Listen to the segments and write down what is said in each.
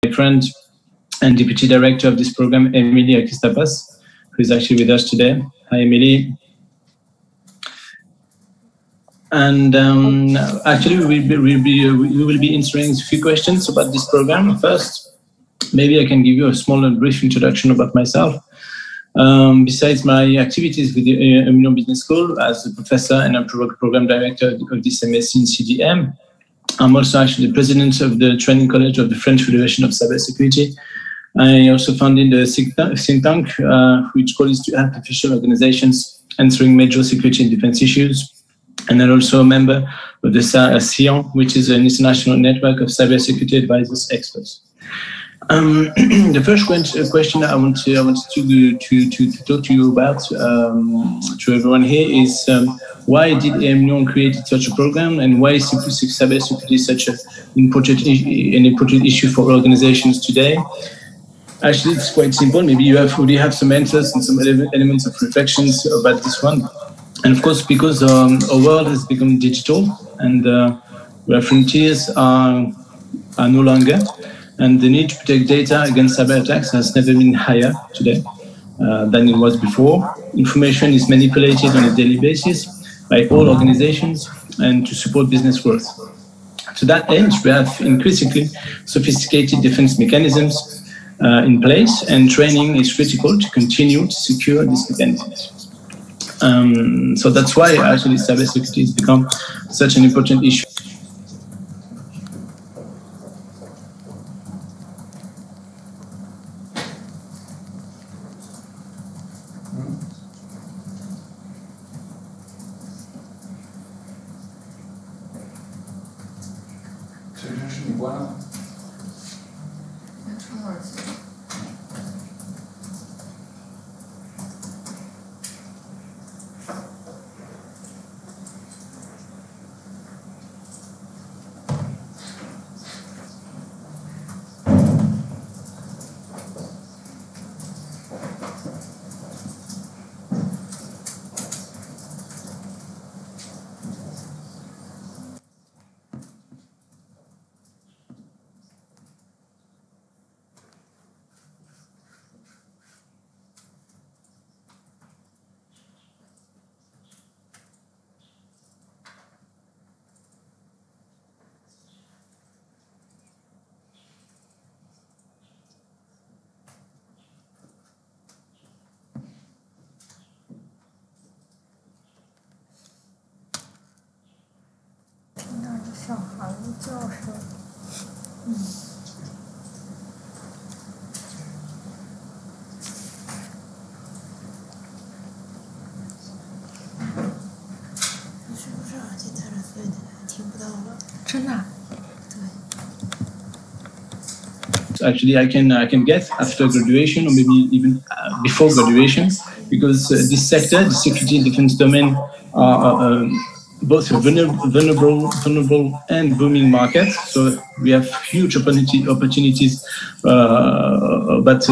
My friend and Deputy Director of this program, EMLYON, who is actually with us today. Hi, Emily. And actually, we will be answering a few questions about this program. First, maybe I can give you a small and brief introduction about myself. Besides my activities with the EMLYON Business School as a professor and a program director of this MSc in CDM, I'm also actually the president of the training college of the French Federation of Cybersecurity. I also founded a think tank, which calls to artificial organizations answering major security and defense issues. And I'm also a member of the CION, which is an international network of cybersecurity advisors experts. The first question I wanted to talk to you about, to everyone here, is why did EMLYON create such a program, and why is cybersecurity such an important issue for organizations today? Actually, it's quite simple. Maybe you already have some answers and some elements of reflections about this one. And of course, because our world has become digital and where frontiers are no longer, and the need to protect data against cyber attacks has never been higher today than it was before. Information is manipulated on a daily basis by all organizations and to support business growth. To that end, we have increasingly sophisticated defense mechanisms in place, and training is critical to continue to secure these mechanisms. So that's why actually cybersecurity has become such an important issue. Actually, I can get after graduation, or maybe even before graduation, because this sector, the security and defense domain, are both a vulnerable and booming market. So we have huge opportunities, but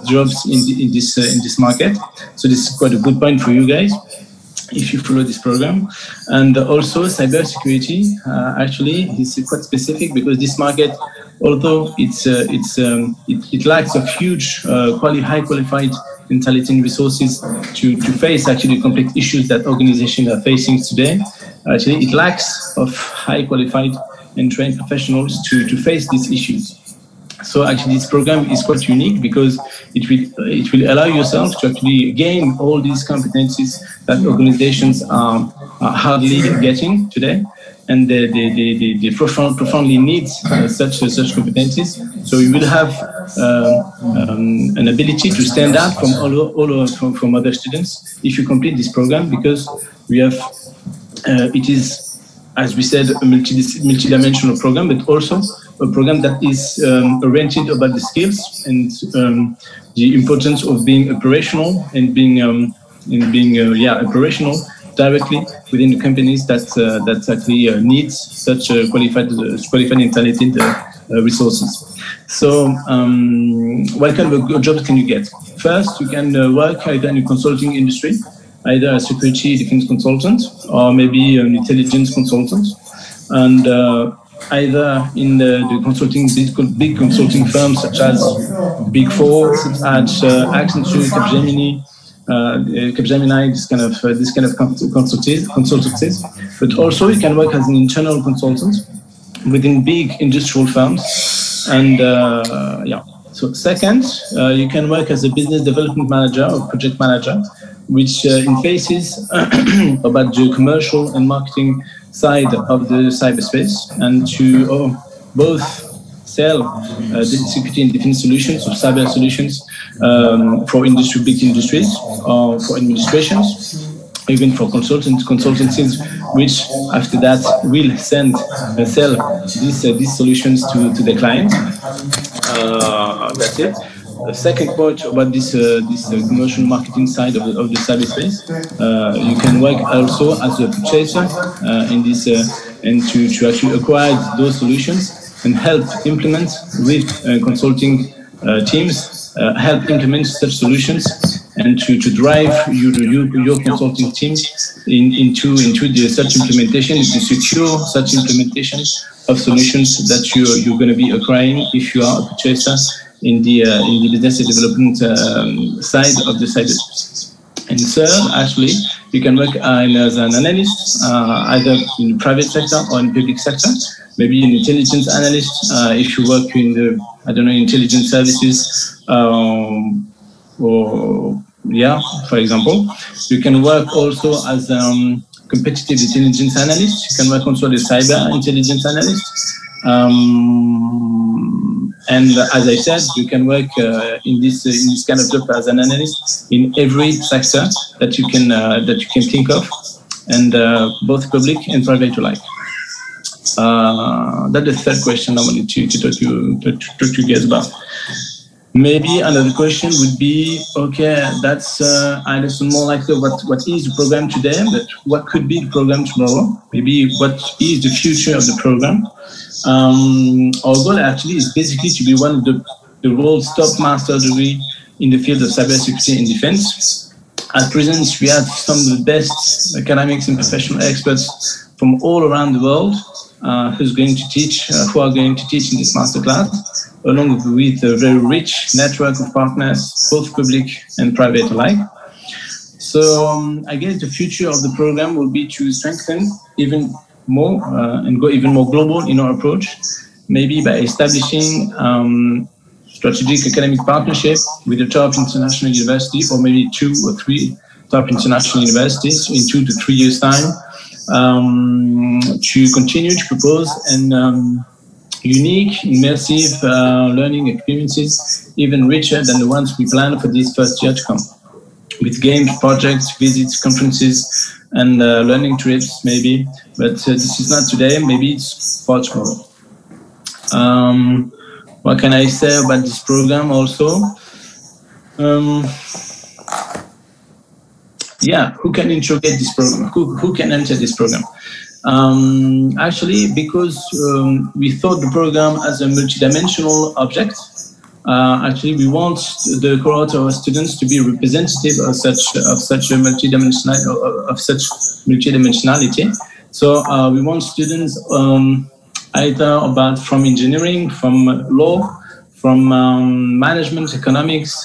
jobs in this market. So this is quite a good point for you guys if you follow this program. And also cybersecurity actually is quite specific, because this market, although it lacks of huge, high qualified intelligent resources to face actually complex issues that organizations are facing today, actually it lacks of high qualified and trained professionals to face these issues. So actually this program is quite unique, because it will allow yourself to actually gain all these competencies that organizations are hardly getting today, and they profoundly need such competencies. So you will have an ability to stand out from other students if you complete this program, because we have it is, as we said, a multidimensional program, but also a program that is oriented about the skills and the importance of being operational and being operational directly within the companies that actually needs such qualified and talented resources. So what kind of jobs can you get? First, you can work either in the consulting industry, either a security defense consultant or maybe an intelligence consultant. And either in the consulting, big consulting firms such as Big Four, such as Accenture, Capgemini, this kind of consultancies. But also you can work as an internal consultant within big industrial firms. And yeah. So second, you can work as a business development manager or project manager, which interfaces about the commercial and marketing side of the cyberspace, and to both sell security and defense solutions or cyber solutions for big industries or for administrations, even for consultancies, which after that will sell these solutions to the client. That's it. The second point about this commercial marketing side of the cyberspace, you can work also as a purchaser in this, and to actually acquire those solutions and help implement with consulting teams, help implement such solutions, and to drive your consulting teams into such implementation, to secure such implementation of solutions that you're going to be acquiring if you are a purchaser in the business development side of the cyberspace. And third, actually, you can work as an analyst, either in the private sector or in the public sector. Maybe an intelligence analyst, if you work in the, intelligence services, for example. You can work also as competitive intelligence analyst. You can work also as a cyber intelligence analyst. And as I said, you can work in this kind of job as an analyst in every sector that you can think of, and both public and private alike. That's the third question I wanted to talk to you guys about. Maybe another question would be, okay, that's I understand more like what is the program today, but what could be the program tomorrow? Maybe what is the future of the program? Our goal actually is basically to be one of the world's top master degree in the field of cybersecurity and defense. At present, we have some of the best academics and professional experts from all around the world who are going to teach in this masterclass, along with a very rich network of partners, both public and private alike. So I guess the future of the program will be to strengthen even more and go even more global in our approach, maybe by establishing strategic academic partnership with the top international university, or maybe 2 or 3 top international universities in 2 to 3 years' time, to continue to propose unique, immersive learning experiences, even richer than the ones we plan for this first year to come, with games, projects, visits, conferences, and learning trips, maybe. But this is not today, maybe it's for tomorrow. What can I say about this program also? Who can interrogate this program? Who can enter this program? Actually, because we thought the program as a multidimensional object, actually we want the cohort of our students to be representative of such multidimensionality. So we want students either from engineering, from law, from management, economics,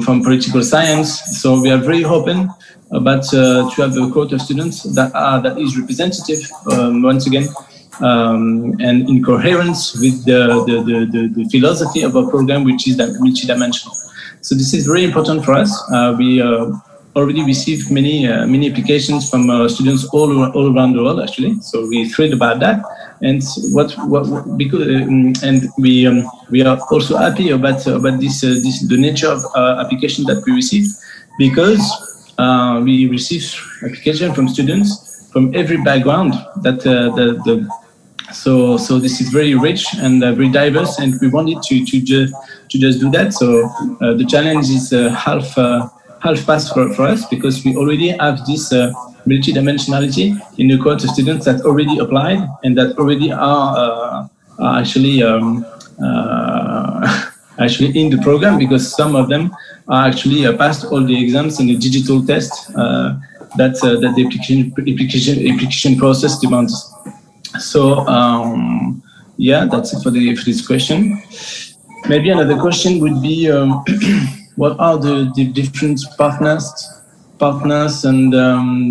from political science. So we are very open about to have a cohort of students that is representative, once again, and in coherence with the philosophy of our program, which is multidimensional. So this is very important for us. We already received many applications from students all around the world, actually. So we're thrilled about that, and we are also happy about the nature of application that we received, because we received application from students from every background. So this is very rich and very diverse, and we wanted to just do that. So the challenge is half past for us, because we already have this multidimensionality in the cohort of students that already applied and that already are actually in the program, because some of them are actually passed all the exams and the digital test that the application process demands. So yeah, that's it for this question. Maybe another question would be, what are the different partners and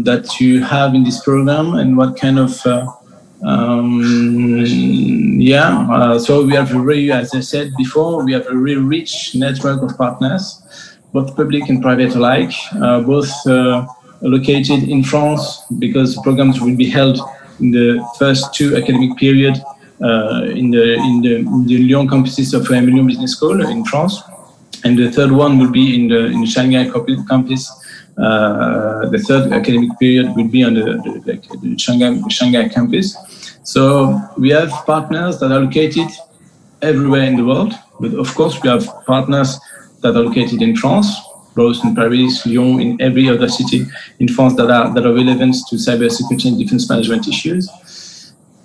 that you have in this program, and what kind of so we have a very, as I said before, we have a really rich network of partners, both public and private alike, both located in France, because the programs will be held in the first 2 academic period in the Lyon campuses of EMLYON Business School in France, and the third one will be in the Shanghai campus. The third academic period will be on the Shanghai campus. So we have partners that are located everywhere in the world, but of course we have partners that are located in France, both in Paris, Lyon, in every other city in France that are relevant to cybersecurity and defense management issues.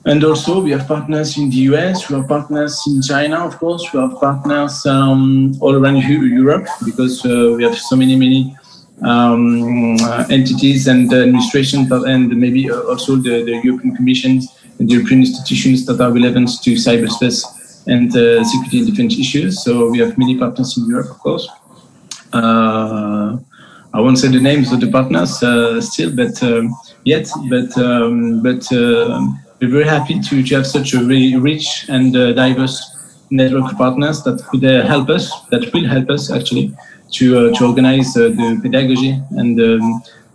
And also we have partners in the US, we have partners in China, of course, we have partners all around Europe, because we have so many entities and administrations, and maybe also the European Commission and the European institutions that are relevant to cyberspace and security and defense issues. So we have many partners in Europe, of course. I won't say the names of the partners still, but we're very happy to have such a very rich and diverse network of partners that could help us, that will help us actually to organize the pedagogy and the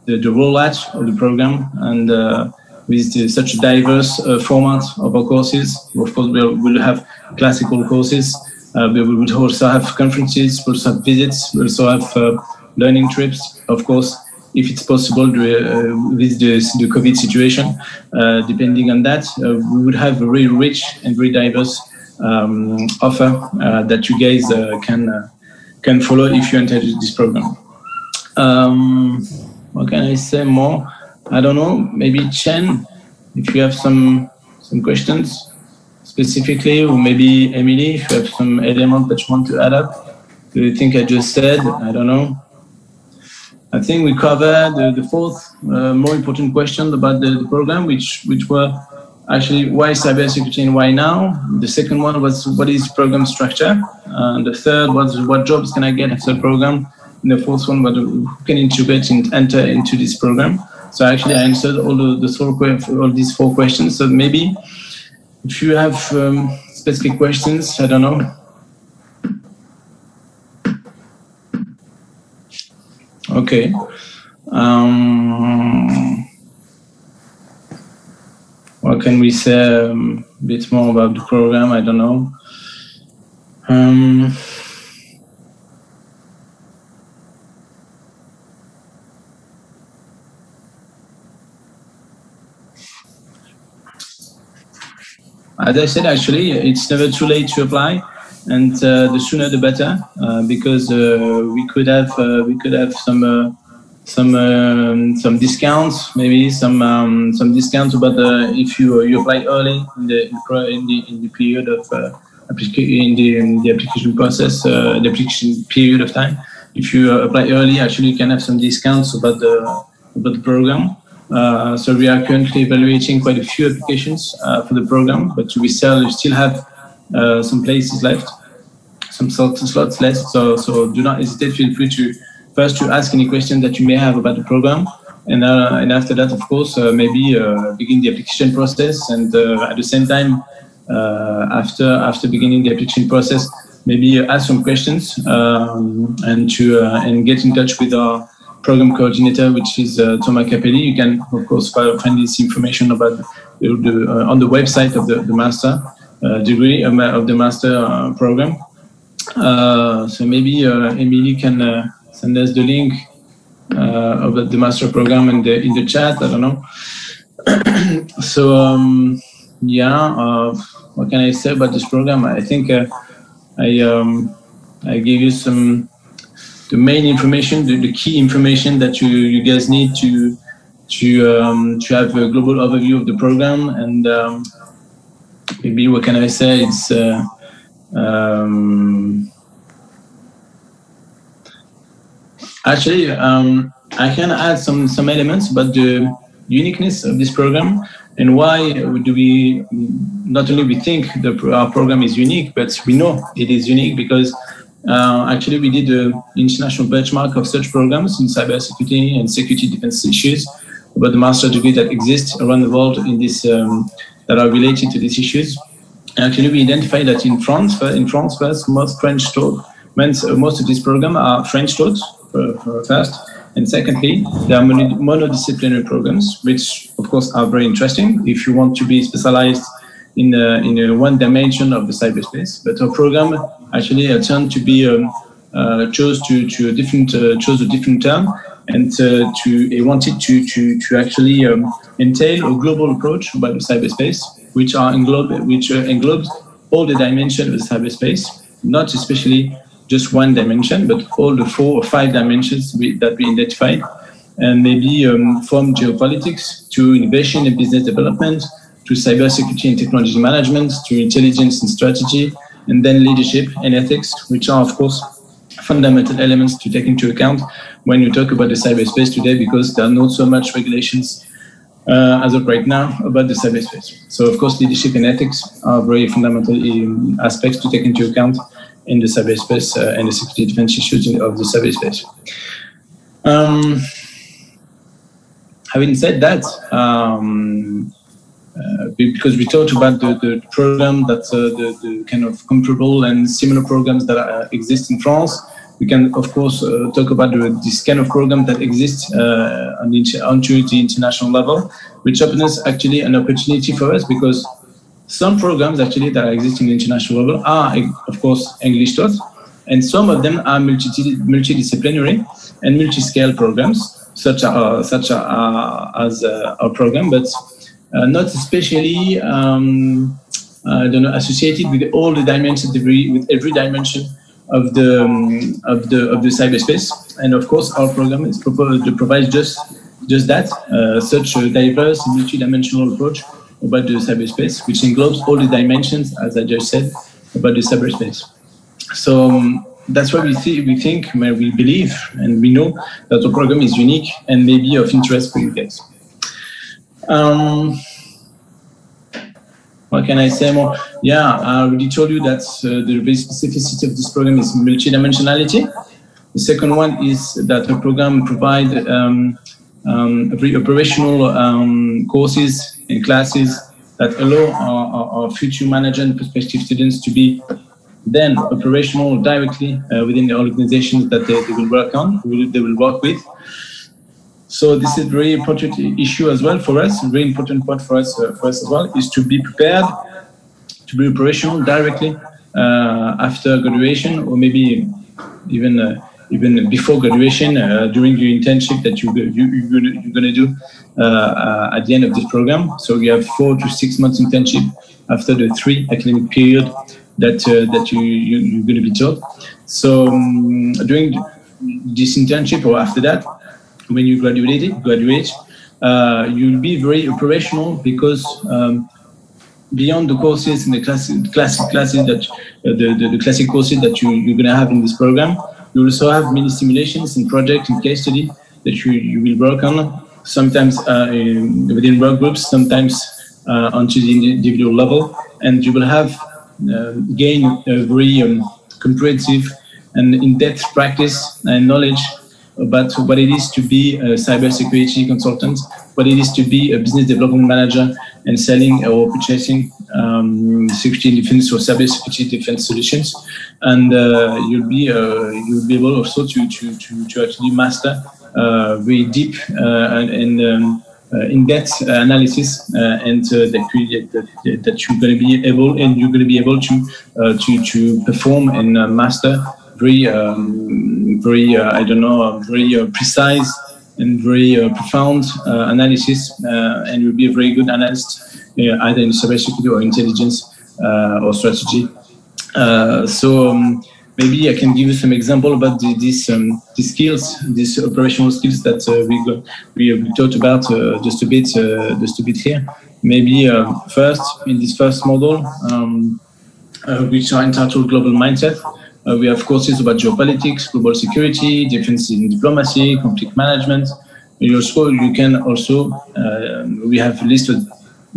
rollout of the program, and with such a diverse format of our courses. Of course, we'll have classical courses, we will also have conferences, we'll also have visits, we'll also have learning trips, of course, if it's possible with the COVID situation. Depending on that, we would have a very rich and very diverse offer that you guys can follow if you enter this program. What can I say more? I don't know, maybe Chen, if you have some questions specifically, or maybe Emily, if you have some element that you want to add up. Do you think I just said? I don't know. I think we covered the fourth more important question about the program, which were actually why cybersecurity and why now. The second one was what is program structure. The third was what jobs can I get after the program. And the fourth one was who can integrate and enter into this program. So actually I answered all these 4 questions. So maybe if you have specific questions, I don't know. Okay. What can we say a bit more about the program? I don't know. As I said, actually, it's never too late to apply, and the sooner the better, because we could have some discounts, maybe some discounts. But if you apply early in the period of in the application process, the application period of time, if you apply early, actually you can have some discounts about the program. So we are currently evaluating quite a few applications for the program, but we still have some places left, some slots left. So do not hesitate. Feel free to first to ask any question that you may have about the program, and after that, of course, maybe begin the application process, and at the same time, after beginning the application process, maybe ask some questions and get in touch with our program coordinator, which is Thomas Capelli. You can, of course, find this information about on the website of the master degree of the master program. So maybe Emily can send us the link of the master program in the chat. I don't know. So yeah, what can I say about this program? I think I gave you the main information, the key information that you guys need to have a global overview of the program. And maybe what can I say? It's actually I can add some elements about the uniqueness of this program. And why do we, not only we think our program is unique, but we know it is unique because actually we did an international benchmark of such programs in cybersecurity and security defense issues about the master degree that exist around the world in this, that are related to these issues. And actually we identified that in France first, most of these programs are French taught first. And secondly, there are monodisciplinary programs, which of course are very interesting if you want to be specialized in one dimension of the cyberspace. But our program actually turned to be chose a different term, and it wanted to actually entail a global approach about the cyberspace, which englobes all the dimensions of the cyberspace, not especially just one dimension, but all the 4 or 5 dimensions that we identified, and maybe from geopolitics to innovation and business development, to cybersecurity and technology management, to intelligence and strategy, and then leadership and ethics, which are, of course, fundamental elements to take into account when you talk about the cyberspace today, because there are not so much regulations as of right now about the cyberspace. So, of course, leadership and ethics are very fundamental aspects to take into account in the cyberspace and the security defense issues of the cyberspace. Having said that, because we talked about the program that the kind of comparable and similar programs that exist in France, we can of course talk about this kind of program that exists onto the international level, which opens actually an opportunity for us, because some programs actually that exist in the international level are, of course, English taught, and some of them are multidisciplinary and multi-scale programs, such as our program, but not especially associated with all the dimensions, with every dimension of the cyberspace. And of course, our program is proposed to provide just that, such a diverse and multidimensional approach about the cyberspace, which englobes all the dimensions, as I just said, about the cyberspace. So that's why we think, we believe, and we know that the program is unique and maybe of interest for you guys. What can I say more? Yeah, I already told you that the very specificity of this program is multidimensionality. The second one is that the program provides very operational courses and classes that allow our future manager and prospective students to be then operational directly within the organizations that they will work on, they will work with. So this is a very important issue as well for us. A very important part for us as well is to be prepared to be operational directly after graduation, or maybe even before graduation, during your internship that you're going to do at the end of this program. So we have 4 to 6 months internship after the 3 academic period that you're going to be taught. So during this internship or after that, when you graduate, you'll be very operational, because beyond the courses and the classic classes that the classic courses that you're going to have in this program, you also have many simulations and projects and case study that you will work on. Sometimes within work groups, sometimes onto the individual level, and you will have gain a very comprehensive and in-depth practice and knowledge about what it is to be a cybersecurity consultant, what it is to be a business development manager and selling or purchasing security defense or cybersecurity defense solutions, and you'll be able also to actually master very deep and in-depth analysis, and that you're going to be able to perform and master very precise and very profound analysis, and you'll be a very good analyst either in cybersecurity or intelligence or strategy. Maybe I can give you some example about these skills, these operational skills that we talked about just a bit here. Maybe first, in this first model, which are entitled Global Mindset, we have courses about geopolitics, global security, defense and diplomacy, conflict management. We have listed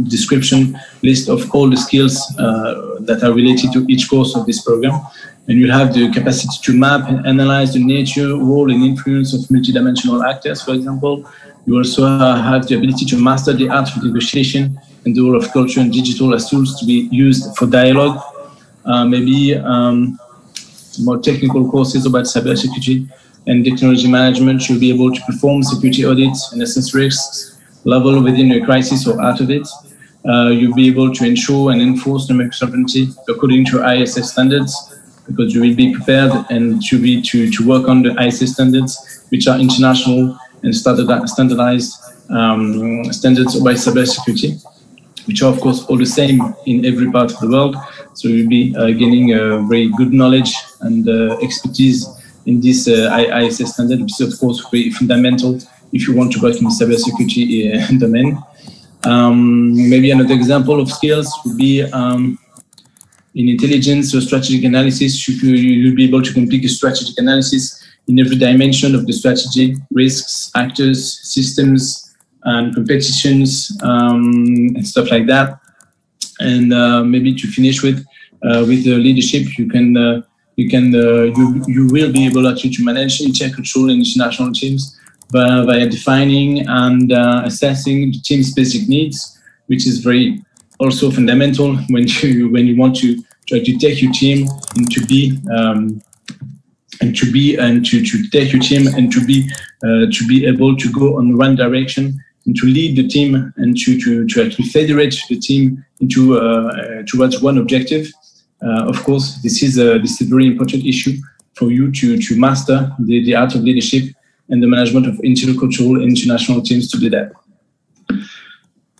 description list of all the skills that are related to each course of this program. And you'll have the capacity to map and analyze the nature, role, and influence of multidimensional actors, for example. You also have the ability to master the art of negotiation and the role of culture and digital as tools to be used for dialogue. Maybe more technical courses about cybersecurity and technology management. You'll be able to perform security audits and assess risks level within a crisis or out of it. You'll be able to ensure and enforce numeric sovereignty according to ISS standards, because you will be prepared and to work on the ISS standards, which are international and standardized standards by cybersecurity, which are of course all the same in every part of the world. So you'll be gaining very good knowledge and expertise in this ISS standard, which is of course very fundamental if you want to work in the cybersecurity domain. Maybe another example of skills would be in intelligence or strategic analysis. You'll be able to complete a strategic analysis in every dimension of the strategy: risks, actors, systems, and competitions, and stuff like that. And maybe to finish with the leadership, you will be able actually to manage intercultural and international teams via defining and assessing the team's basic needs, which is very also fundamental when you want to try to take your team and to take your team and to be able to go on one direction and to lead the team and to actually federate the team into towards one objective. Of course, this is a very important issue for you to master the art of leadership and the management of intercultural and international teams to do that.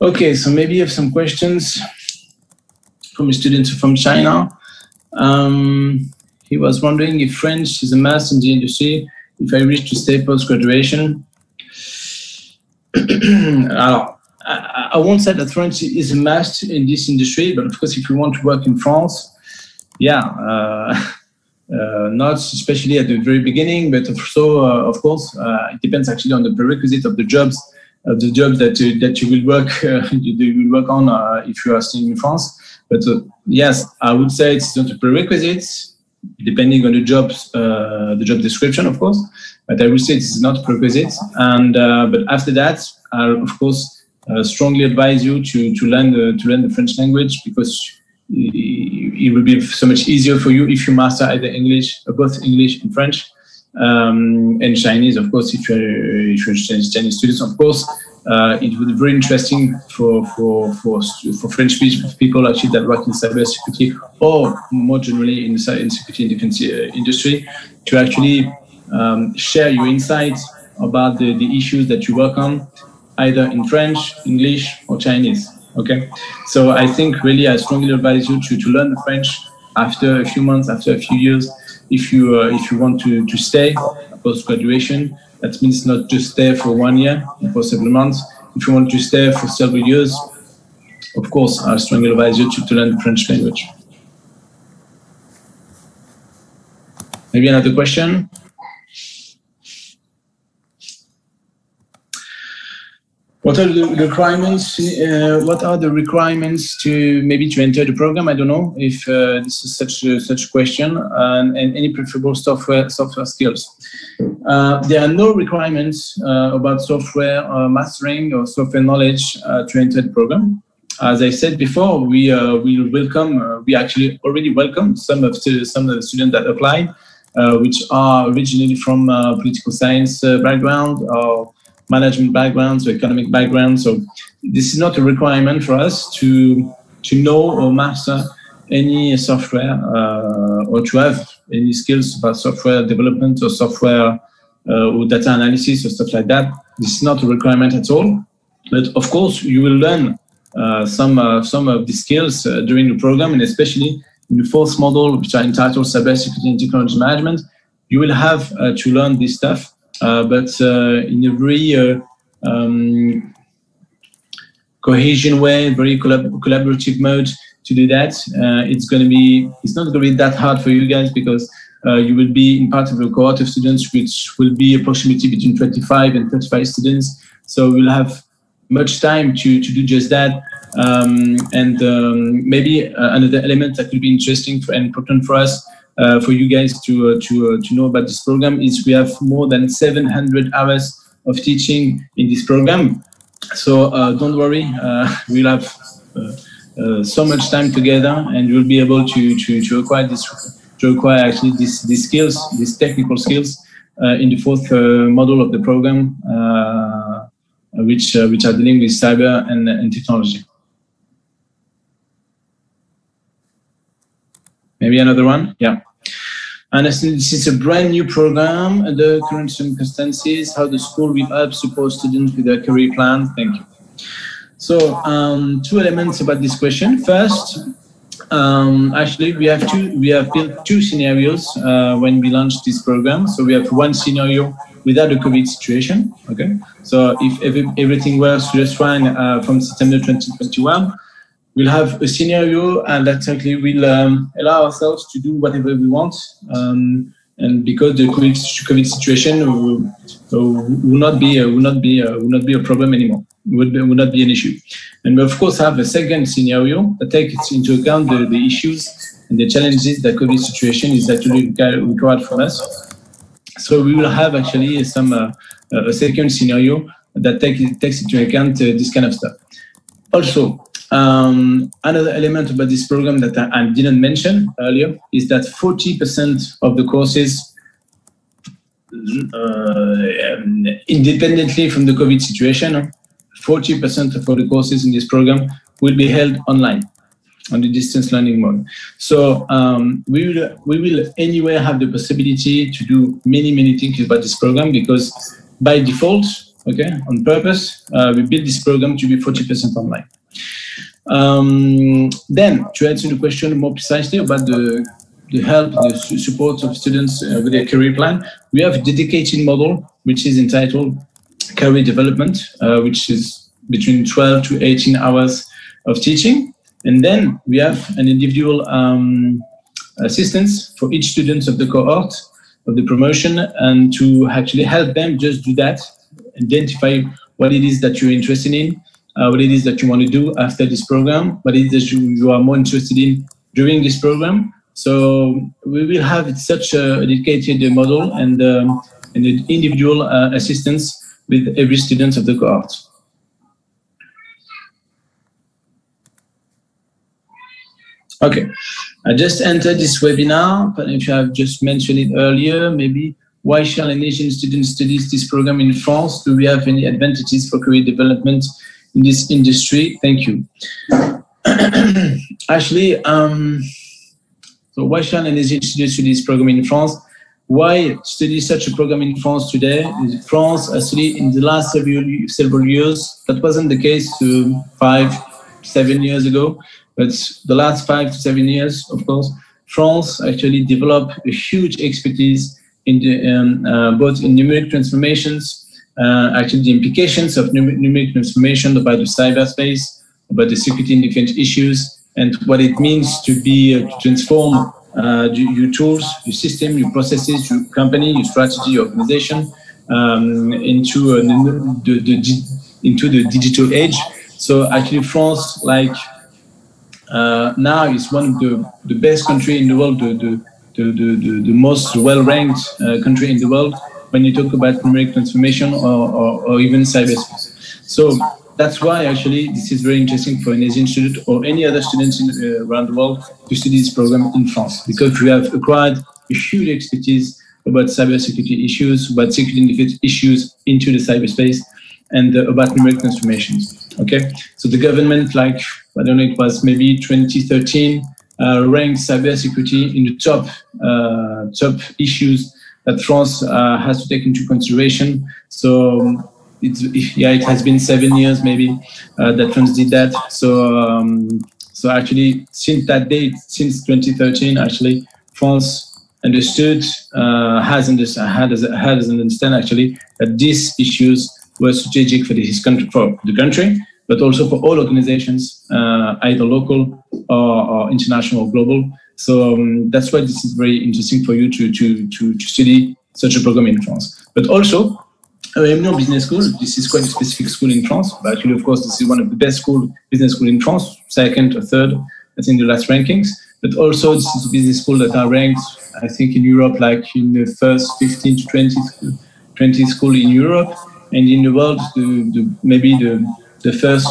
Okay, so maybe you have some questions from a student from China. He was wondering if French is a must in the industry if I wish to stay post-graduation. I won't say that French is a must in this industry, but of course, if you want to work in France, not especially at the very beginning, but also, of course, it depends actually on the prerequisite of the jobs that you will work on if you are staying in France. But yes, I would say it's not a prerequisite, depending on the job description, of course. But I would say it's not a prerequisite. And but after that, I of course strongly advise you to learn the French language, because it will be so much easier for you if you master either both English and French. And Chinese, of course, if you're Chinese students, of course, it would be very interesting for French people actually that work in cybersecurity, or more generally in the cybersecurity and defense industry, to actually share your insights about the issues that you work on, either in French, English, or Chinese. Okay, so I think really I strongly advise you to learn the French after a few months, after a few years. If you want to stay post graduation, that means not just stay for 1 year or for several months. If you want to stay for several years, of course, I strongly advise you to learn the French language. Maybe another question. What are the requirements? What are the requirements to enter the program? I don't know if this is such a question, and any preferable software skills. There are no requirements about software mastering or software knowledge to enter the program. As I said before, we actually already welcome some of the students that applied, which are originally from political science background or management backgrounds or economic backgrounds. So this is not a requirement for us to know or master any software or to have any skills about software development or software or data analysis or stuff like that. This is not a requirement at all. But of course, you will learn some of the skills during the program, and especially in the fourth module, which are entitled Cybersecurity and Technology Management. You will have to learn this stuff. But in a very cohesion way, very collaborative mode to do that. It's not going to be that hard for you guys, because you will be in part of a cohort of students, which will be approximately between 25 and 35 students. So we'll have much time to do just that. Maybe another element that could be interesting and important for us, for you guys to know about this program, is we have more than 700 hours of teaching in this program. So don't worry, we'll have so much time together, and you'll be able to acquire actually these skills, these technical skills, in the fourth module of the program, which are dealing with cyber and technology. Maybe another one, yeah. And this is a brand new program under current circumstances, how the school will help support students with their career plan. Thank you. So two elements about this question. First, actually we have built two scenarios when we launched this program. So we have one scenario without the COVID situation, okay? So if everything works just fine from September 2021, we'll have a scenario that actually will allow ourselves to do whatever we want, and because the COVID situation will not be a problem anymore. Would not be an issue. And we of course have a second scenario that takes into account the issues and the challenges that COVID situation is actually required from us. So we will have actually some a second scenario that takes into account this kind of stuff. Also, another element about this program that I didn't mention earlier is that 40% of the courses, independently from the COVID situation, 40% of the courses in this program will be held online on the distance learning mode. So we will anyway have the possibility to do many things about this program, because by default, okay, on purpose, we built this program to be 40% online. Then to answer the question more precisely about the help, the support of students with their career plan, we have a dedicated model which is entitled Career Development, which is between 12 to 18 hours of teaching. And then we have an individual assistance for each student of the cohort of the promotion, and to actually help them just do that, identify what it is that you're interested in, what it is that you want to do after this program, what it is that you are more interested in during this program. So we will have such a dedicated model and an individual assistance with every student of the cohort. Okay, I just entered this webinar, but if I have just mentioned it earlier, maybe why shall an Asian student study this program in France? Do we have any advantages for career development in this industry? Thank you. Actually, so why shall an Asian student study this program in France? Why study such a program in France today? In France, actually, in the last several years, that wasn't the case 5-7 years ago. But the last 5 to 7 years, of course, France actually developed a huge expertise in the, both in numeric transformations, actually the implications of numeric transformation about the cyberspace, about the security and defense issues, and what it means to be to transform your tools, your system, your processes, your company, your strategy, your organization into the digital age. So actually, France, like. Now is one of the best country in the world, the most well-ranked country in the world when you talk about numeric transformation or even cyberspace. So that's why actually this is very interesting for an Asian student or any other students around the world to study this program in France, because we have acquired a huge expertise about cybersecurity issues, about security and defense issues into the cyberspace, and about numeric transformations. Okay, so the government, like, I don't know, it was maybe 2013, ranked cybersecurity in the top issues that France has to take into consideration. So it has been 7 years maybe that France did that. So so actually, since that date, since 2013, actually France understood, has understand actually that these issues were strategic for the country, but also for all organizations, either local or international or global. So that's why this is very interesting for you to study such a program in France. But also, EMLYON Business School, this is quite a specific school in France, but actually, of course, this is one of the best business schools in France, second or third, that's in the last rankings. But also, this is a business school that are ranked, I think, in Europe, like in the first 15 to 20 school in Europe, and in the world, maybe the first,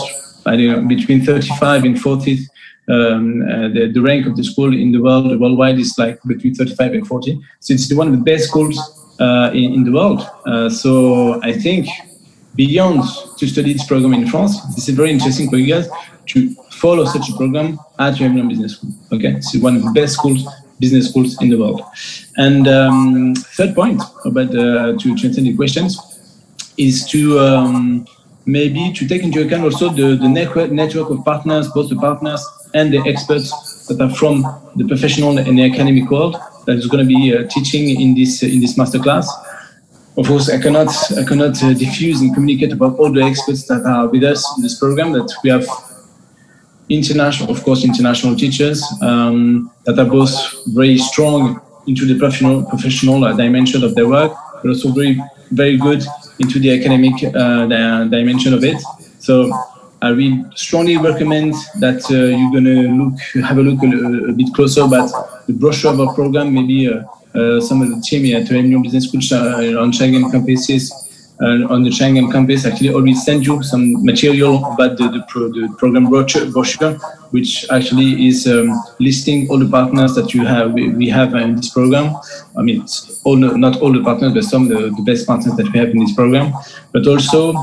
I don't know, between 35 and 40. The rank of the school in the world, worldwide, is like between 35 and 40. So it's one of the best schools in the world. So I think beyond to study this program in France, this is very interesting for you guys to follow such a program at your EMLYON Business School. Okay, it's one of the best business schools in the world. And third point about to answer the questions is to maybe to take into account also the network of partners, both the partners and the experts that are from the professional and the academic world that is going to be teaching in this masterclass. Of course, I cannot diffuse and communicate about all the experts that are with us in this program. That we have international teachers that are both very strong into the professional dimension of their work, but also very, very good into the academic dimension of it. So I really strongly recommend that you're going to have a look a bit closer about the brochure of our program. Maybe some of the team at EMLYON Business School on Shanghai campuses, on the Shanghai campus, actually already sent you some material about the program brochure, which actually is listing all the partners that we have in this program. I mean, not all the partners, but some of the best partners that we have in this program. But also,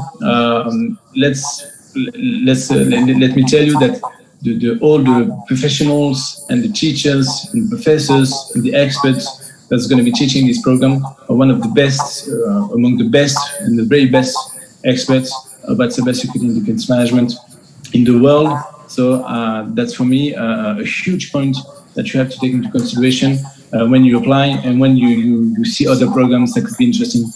let me tell you that all the professionals and the teachers and professors and the experts that's going to be teaching this program are one of the best, among the best and the very best experts about cybersecurity and defense management in the world. So that's for me a huge point that you have to take into consideration when you apply and when you see other programs that could be interesting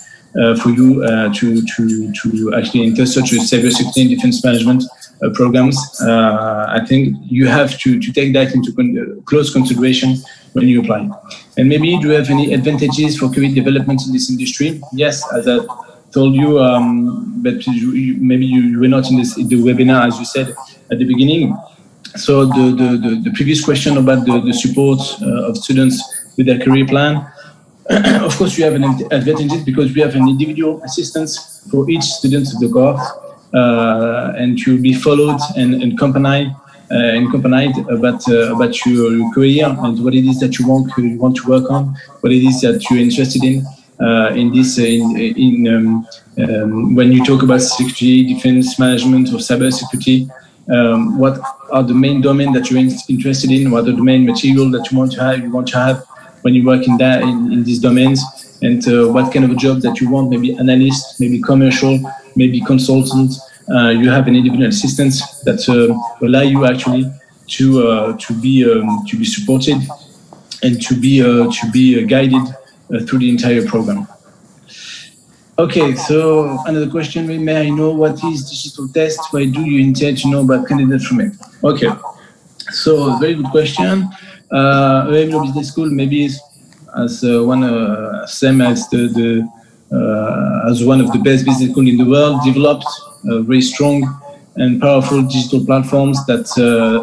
for you to actually enter such a cybersecurity and defense management programs. I think you have to take that into close consideration when you apply. And maybe do you have any advantages for career development in this industry? Yes, as I told you, but maybe you were not in the webinar, as you said at the beginning. So the previous question about the support of students with their career plan, of course, you have an advantage because we have an individual assistance for each student of the course, and you'll be followed and accompanied about your career and what it is that you want to work on, what it is that you're interested in when you talk about security, defense management, or cybersecurity. What are the main domain that you're interested in? What are the main material that you want to have when you work in these domains? And what kind of a job that you want? Maybe analyst, maybe commercial, maybe consultant. You have an individual assistance that allow you actually to be supported and to be guided through the entire program. Okay, so another question: may I know what is digital test? Why do you intend to know about candidates from it? Okay, so very good question. EMLYON Business School maybe is as same as as one of the best business schools in the world, developed very strong and powerful digital platforms that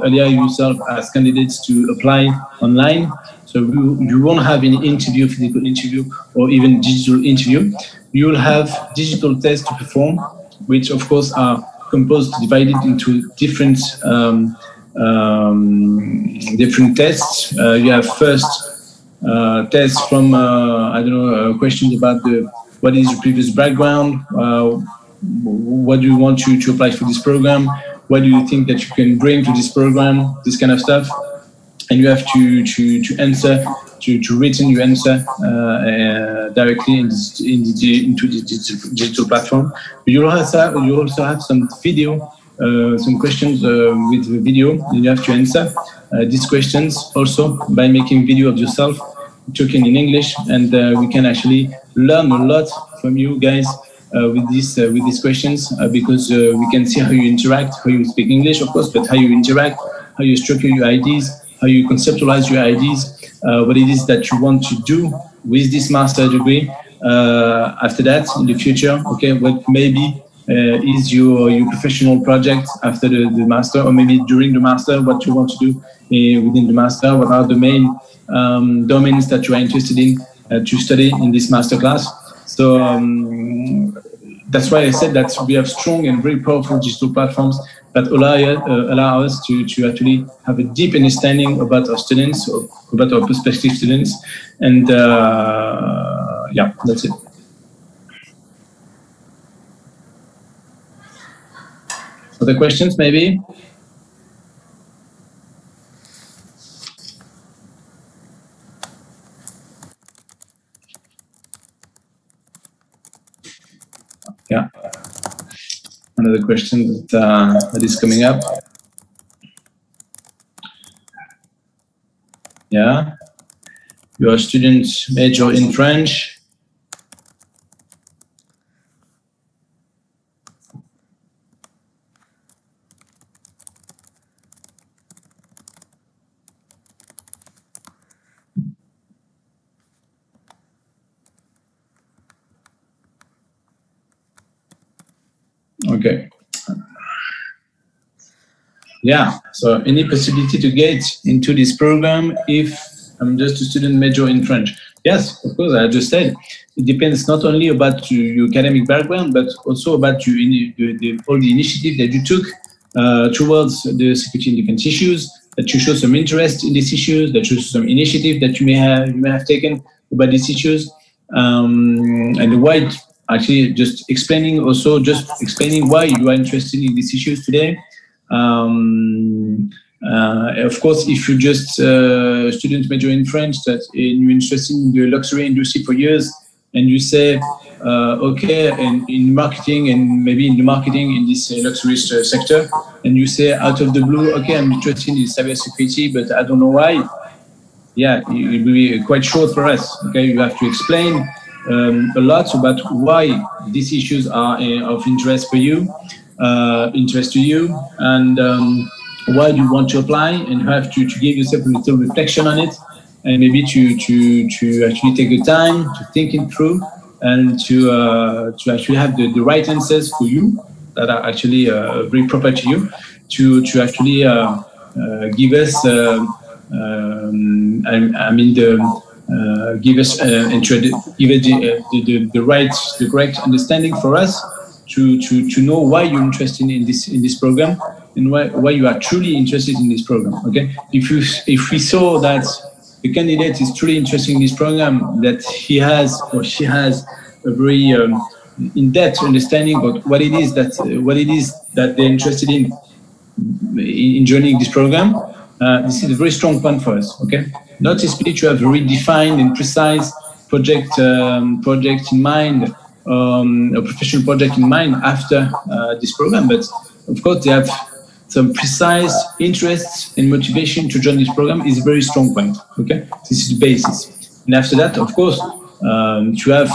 allow yourself as candidates to apply online. So you won't have any interview, physical interview, or even digital interview. You will have digital tests to perform, which of course are divided into different tests. You have first tests from questions about what is your previous background, what do you want to apply for this program, what do you think that you can bring to this program, this kind of stuff. And you have to answer, to written your answer directly into the digital platform. But you also have some video, some questions with the video, and you have to answer these questions also by making video of yourself, talking in English, and we can actually learn a lot from you guys with these questions because we can see how you interact, how you speak English, of course, but how you interact, how you structure your ideas, how you conceptualize your ideas, what it is that you want to do with this master degree, after that in the future. Okay, what maybe is your professional project after the master, or maybe during the master, what you want to do within the master, what are the main domains that you are interested in to study in this master class. So that's why I said that we have strong and very powerful digital platforms that allow us to actually have a deep understanding about our students, or about our prospective students. And yeah, that's it. Other questions, maybe? Yeah. Another question that is coming up. Yeah. Your students major in French. Okay. Yeah, so any possibility to get into this program if I'm just a student major in French? Yes, of course, I just said. It depends not only about your academic background, but also about all the initiative that you took towards the security and defense issues, that you show some interest in these issues, that you show some initiative that you may have taken about these issues, and why. Actually, just explaining why you are interested in these issues today. Of course, if you just student major in French, and you're interested in the luxury industry for years, and you say, okay, and in marketing, and maybe in the marketing in this luxury sector, and you say out of the blue, okay, I'm interested in cybersecurity, but I don't know why. Yeah, it will be quite short for us. Okay, you have to explain a lot about why these issues are of interest for you, to you, and why you want to apply, and you have to give yourself a little reflection on it, and maybe to actually take the time to think it through, and to actually have the right answers for you that are actually very proper to you, to actually give us give us the correct understanding for us to know why you're interested in this program, and why you are truly interested in this program. Okay, if we saw that the candidate is truly interested in this program, that he has or she has a very in-depth understanding about what it is that they're interested in joining this program, this is a very strong point for us. Okay, not especially to have a very defined and precise project in mind, a professional project in mind after this program, but of course they have some precise interests and motivation to join this program is a very strong point. Okay, this is the basis, and after that, of course, to have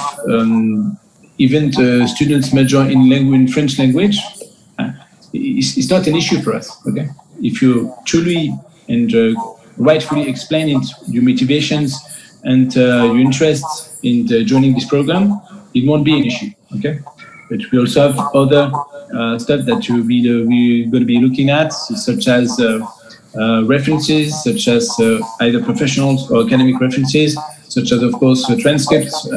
even the students major in French language, it's not an issue for us. Okay, if you truly and rightfully explain it, your motivations and your interest in joining this program, it won't be an issue. Okay, but we also have other stuff that we're going to be looking at, such as references, such as either professional or academic references, such as, of course, transcripts,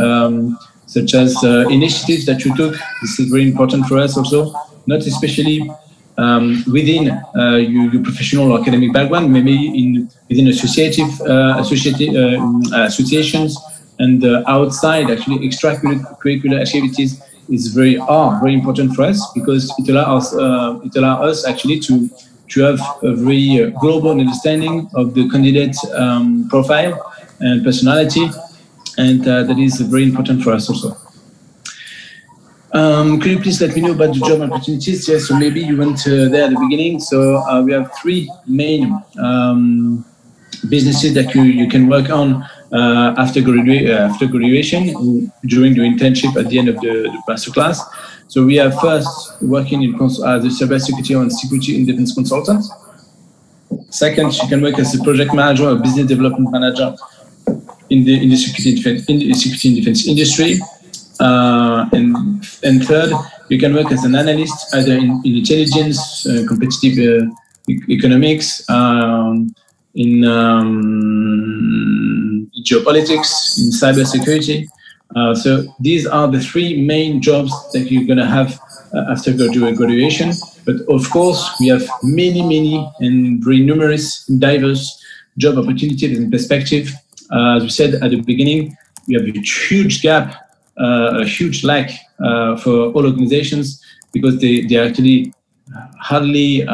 such as initiatives that you took. This is very important for us also, not especially within your professional or academic background, maybe within associations and outside, actually extracurricular activities is very important for us, because it allows us actually to have a very global understanding of the candidate profile and personality, and that is very important for us also. Could you please let me know about the job opportunities? Yes, so maybe you went there at the beginning. So we have three main businesses that you can work on after graduation, during the internship at the end of the master class. So we are first working as a cybersecurity and security and defense consultant. Second, you can work as a project manager or business development manager in the security and defense industry. And third, you can work as an analyst either in intelligence, competitive economics, in geopolitics, in cybersecurity. So these are the three main jobs that you're going to have after graduation. But of course, we have many and very numerous and diverse job opportunities and perspective. As we said at the beginning, we have a huge gap, a huge lack for all organizations, because they actually hardly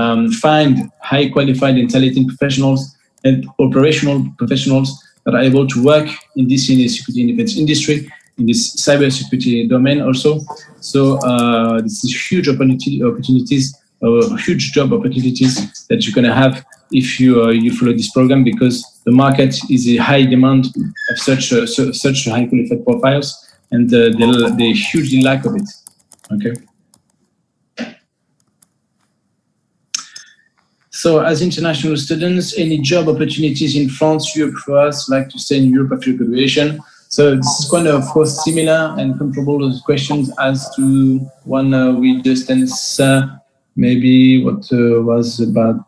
find high qualified and talented professionals and operational professionals that are able to work in this security and defense industry, in this cybersecurity domain also. So this is huge opportunities, huge job opportunities that you're going to have if you follow this program, because the market is a high demand of such high qualified profiles, and they hugely lack of it. Okay. So as international students, any job opportunities in France, Europe for us, like to stay in Europe after graduation? So this is kind of course, similar and comparable to questions as to one we just answered, maybe what was about...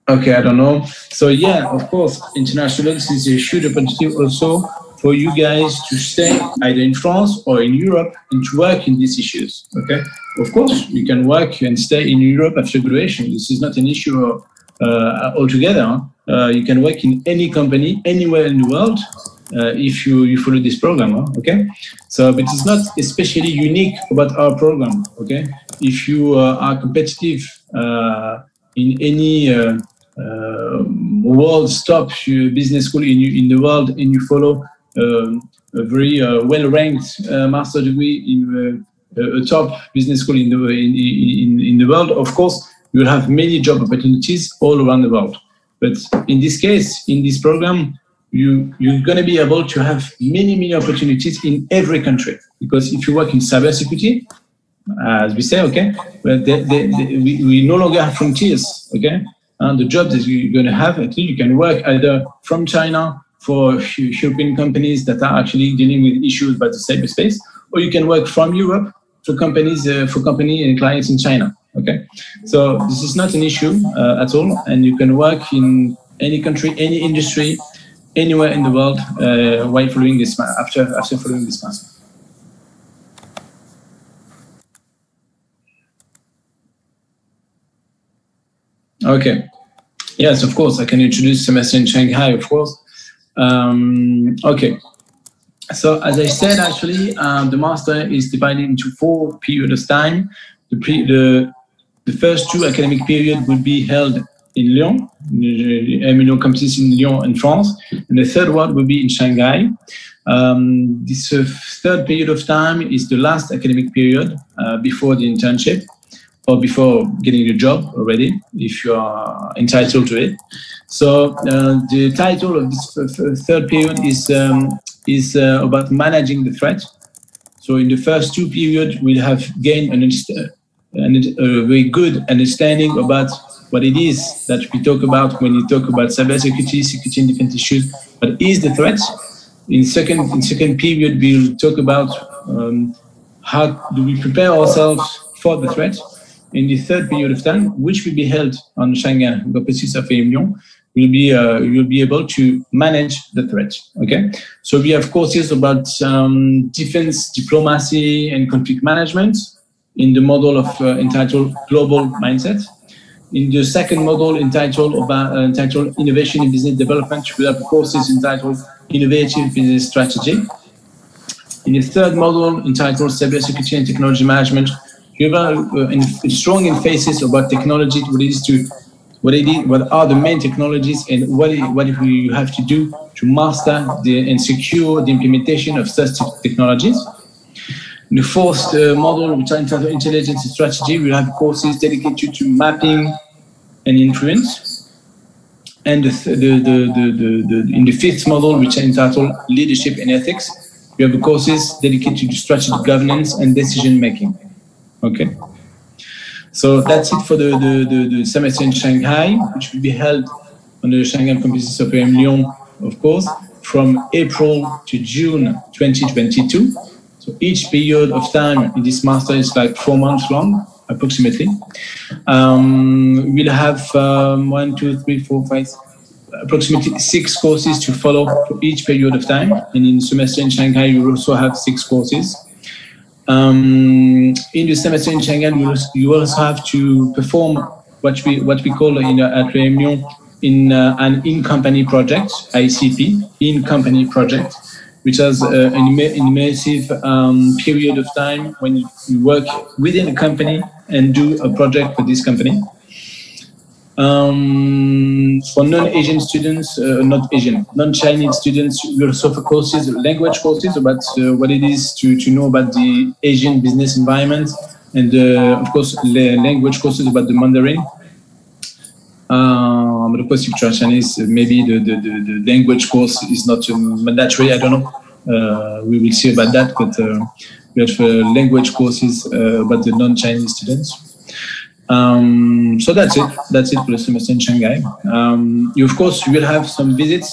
okay, I don't know. So yeah, of course, international, this is a huge opportunity also for you guys to stay either in France or in Europe and to work in these issues, okay? Of course, you can work and stay in Europe after graduation. This is not an issue altogether. You can work in any company, anywhere in the world, if you follow this program, okay? So, but it's not especially unique about our program, okay? If you are competitive in any world's top business school in the world, and you follow a very well-ranked master degree in a top business school in the world, of course, you will have many job opportunities all around the world. But in this case, in this program, you're going to be able to have many opportunities in every country. Because if you work in cybersecurity, as we say, okay, well, we no longer have frontiers, okay? And the jobs that you're going to have, actually, you can work either from China for European companies that are actually dealing with issues about the cyberspace, or you can work from Europe for companies, company and clients in China. Okay, so this is not an issue at all, and you can work in any country, any industry, anywhere in the world while following this after following this path. Okay. Yes, of course, I can introduce semester in Shanghai, of course. Okay. So as I said, actually, the master is divided into 4 periods of time. The first 2 academic periods will be held in Lyon, the EMLYON campus in Lyon in France, and the third one will be in Shanghai. This third period of time is the last academic period before the internship, or before getting a job already, if you are entitled to it. So the title of this third period is about managing the threat. So in the first 2 periods, we'll have gained a very good understanding about what it is that we talk about when you talk about cybersecurity, security and defense issues. What is the threat? In second period, we'll talk about how do we prepare ourselves for the threat. In the third period of time, which will be held on Shanghai campus of EMLYON, you'll be able to manage the threat. Okay, so we have courses about defense, diplomacy, and conflict management in the model of entitled Global Mindset. In the second model entitled Innovation in Business Development, we have courses entitled Innovative Business Strategy. In the third model entitled Cybersecurity and Technology Management, you have a strong emphasis about technology, what are the main technologies, and what you have to do to master and secure the implementation of such technologies. In the fourth model, which is entitled Intelligence and Strategy, we have courses dedicated to mapping and influence. And in the fifth model, which is entitled Leadership and Ethics, we have courses dedicated to strategic governance and decision making. Okay, so that's it for the semester in Shanghai, which will be held on the Shanghai campus of EMLYON, of course. from April to June 2022. So each period of time in this master is like 4 months long, approximately. We'll have 1, 2, 3, 4, 5, approximately 6 courses to follow for each period of time. And in semester in Shanghai, you will also have 6 courses. In the semester in Shanghai, you also have to perform what we call at EMLYON an in-company project, ICP, in-company project, which is an immersive period of time when you work within a company and do a project for this company. For non-Asian students, non-Chinese students, we also offer courses, language courses about what it is to know about the Asian business environment, and of course, language courses about the Mandarin. But of course, if you are Chinese, maybe the language course is not mandatory. I don't know. We will see about that, but we have language courses about the non-Chinese students. So that's it. That's it for the semester in Shanghai. You, of course, you will have some visits.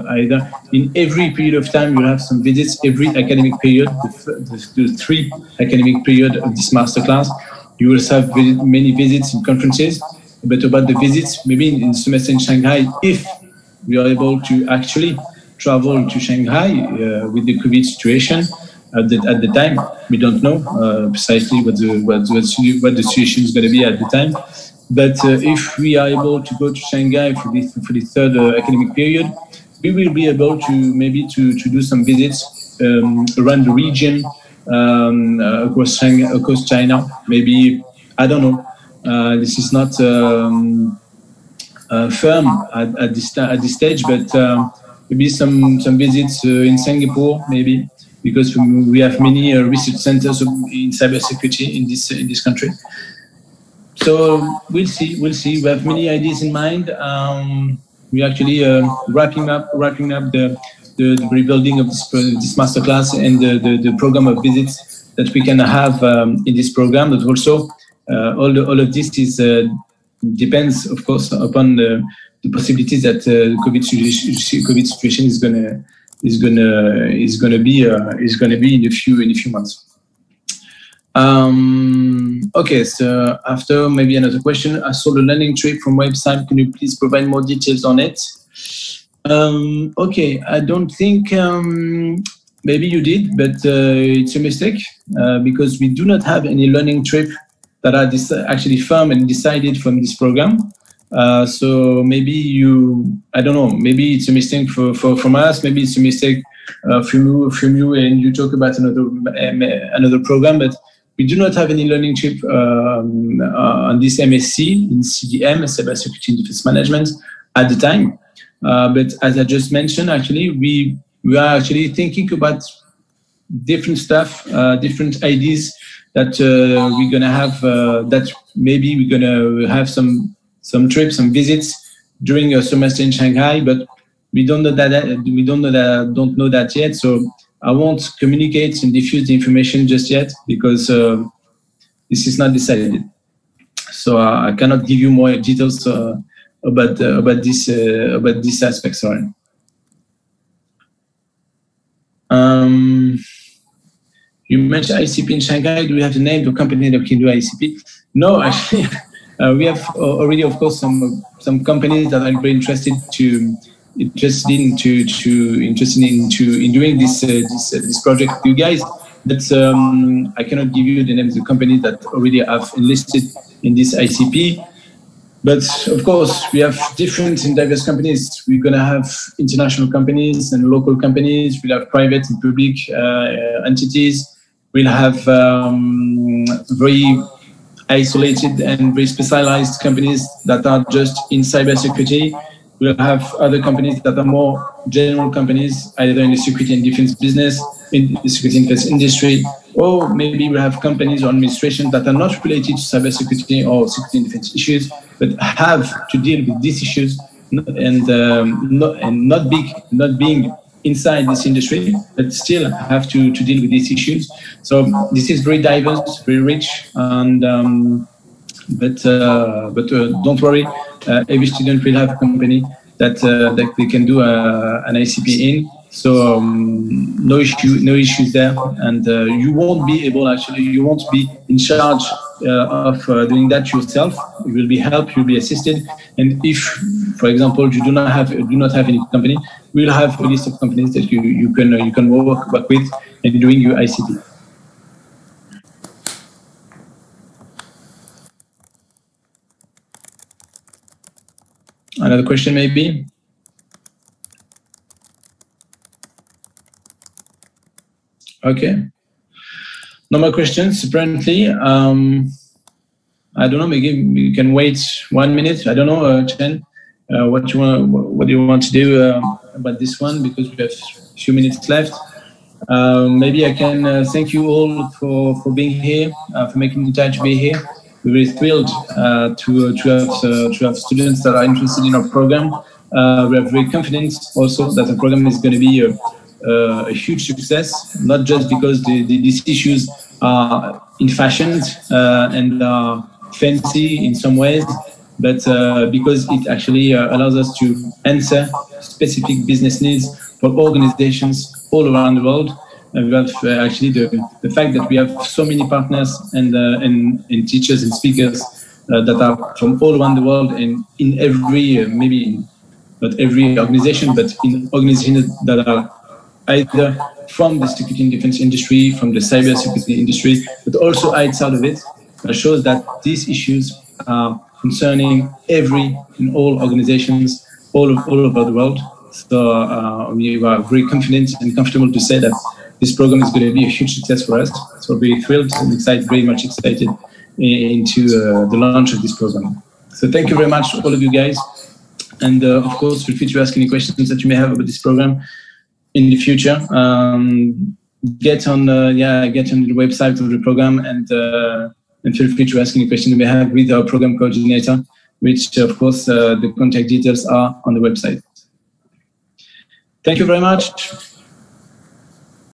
Either in every period of time, you will have some visits. Every academic period, the 3 academic period of this masterclass, you will have many visits and conferences. But about the visits, maybe in semester in Shanghai, if we are able to actually travel to Shanghai with the COVID situation. At the time, we don't know precisely what the situation is going to be at the time. But if we are able to go to Shanghai for the 3rd academic period, we will be able to maybe to do some visits around the region, across China. Maybe, I don't know. This is not firm at this stage, but maybe some visits in Singapore, maybe. Because we have many research centers in cybersecurity in this country. So we'll see. We have many ideas in mind. We're actually wrapping up the rebuilding of this masterclass and the program of visits that we can have in this program. But also all of this depends, of course, upon the possibilities that the COVID situation is gonna be in a few months. Okay, so after maybe another question. I saw the learning trip from website. Can you please provide more details on it? Okay, I don't think maybe you did, but it's a mistake because we do not have any learning trip that are actually firm and decided from this program. So maybe I don't know, maybe it's a mistake from us, maybe it's a mistake from you and you talk about another program, but we do not have any learning trip on this MSc in CDM, Cybersecurity and Defense Management, at the time. But as I just mentioned, actually, we are actually thinking about different stuff, different ideas that we're gonna have, that maybe we're gonna have some trips, some visits during a semester in Shanghai, but we don't know don't know that yet. So I won't communicate and diffuse the information just yet because this is not decided. So I cannot give you more details about this aspect. Sorry. You mentioned ICP in Shanghai. Do we have the name of the company that can do ICP? No, actually. We have already, of course, some companies that are very interested in doing this project with you guys. But I cannot give you the names of the companies that already have enlisted in this ICP. But of course, we have different and diverse companies. We're going to have international companies and local companies. We'll have private and public entities. We'll have very isolated and very specialized companies that are just in cybersecurity. We'll have other companies that are more general companies, either in the security and defense business, in the security and defense industry, or maybe we'll have companies or administrations that are not related to cybersecurity or security and defense issues, but have to deal with these issues and not being inside this industry, but still have to deal with these issues. So this is very diverse, very rich, and but don't worry, every student will have a company that they can do an ICP in. So no issues there, and you won't be able, actually, you won't be in charge of doing that yourself. You will be helped, you'll be assisted, and if, for example, you do not have any company, we'll have a list of companies that you can work with in doing your ICP. Another question, maybe? Okay. No more questions, apparently. I don't know, maybe we can wait 1 minute. I don't know, Chen, what do you want to do about this one, because we have a few minutes left. Maybe I can thank you all for being here, for making the time to be here. We're really thrilled to have students that are interested in our program. We are very confident also that the program is going to be a huge success, not just because these issues are in fashion and are fancy in some ways, but because it actually allows us to answer specific business needs for organizations all around the world. And we have actually the fact that we have so many partners and teachers and speakers that are from all around the world, and in every, maybe not every organization, but in organizations that are either from the security and defense industry, from the cybersecurity industry, but also outside of it, shows that these issues are concerning every and all organizations all over the world. So we are very confident and comfortable to say that this program is going to be a huge success for us. So we're thrilled and excited, very much excited into the launch of this program. So thank you very much, all of you guys. And of course, feel free to ask any questions that you may have about this program in the future. Get on the website of the program and feel free to ask any question you may have with our program coordinator, which of course the contact details are on the website. Thank you very much.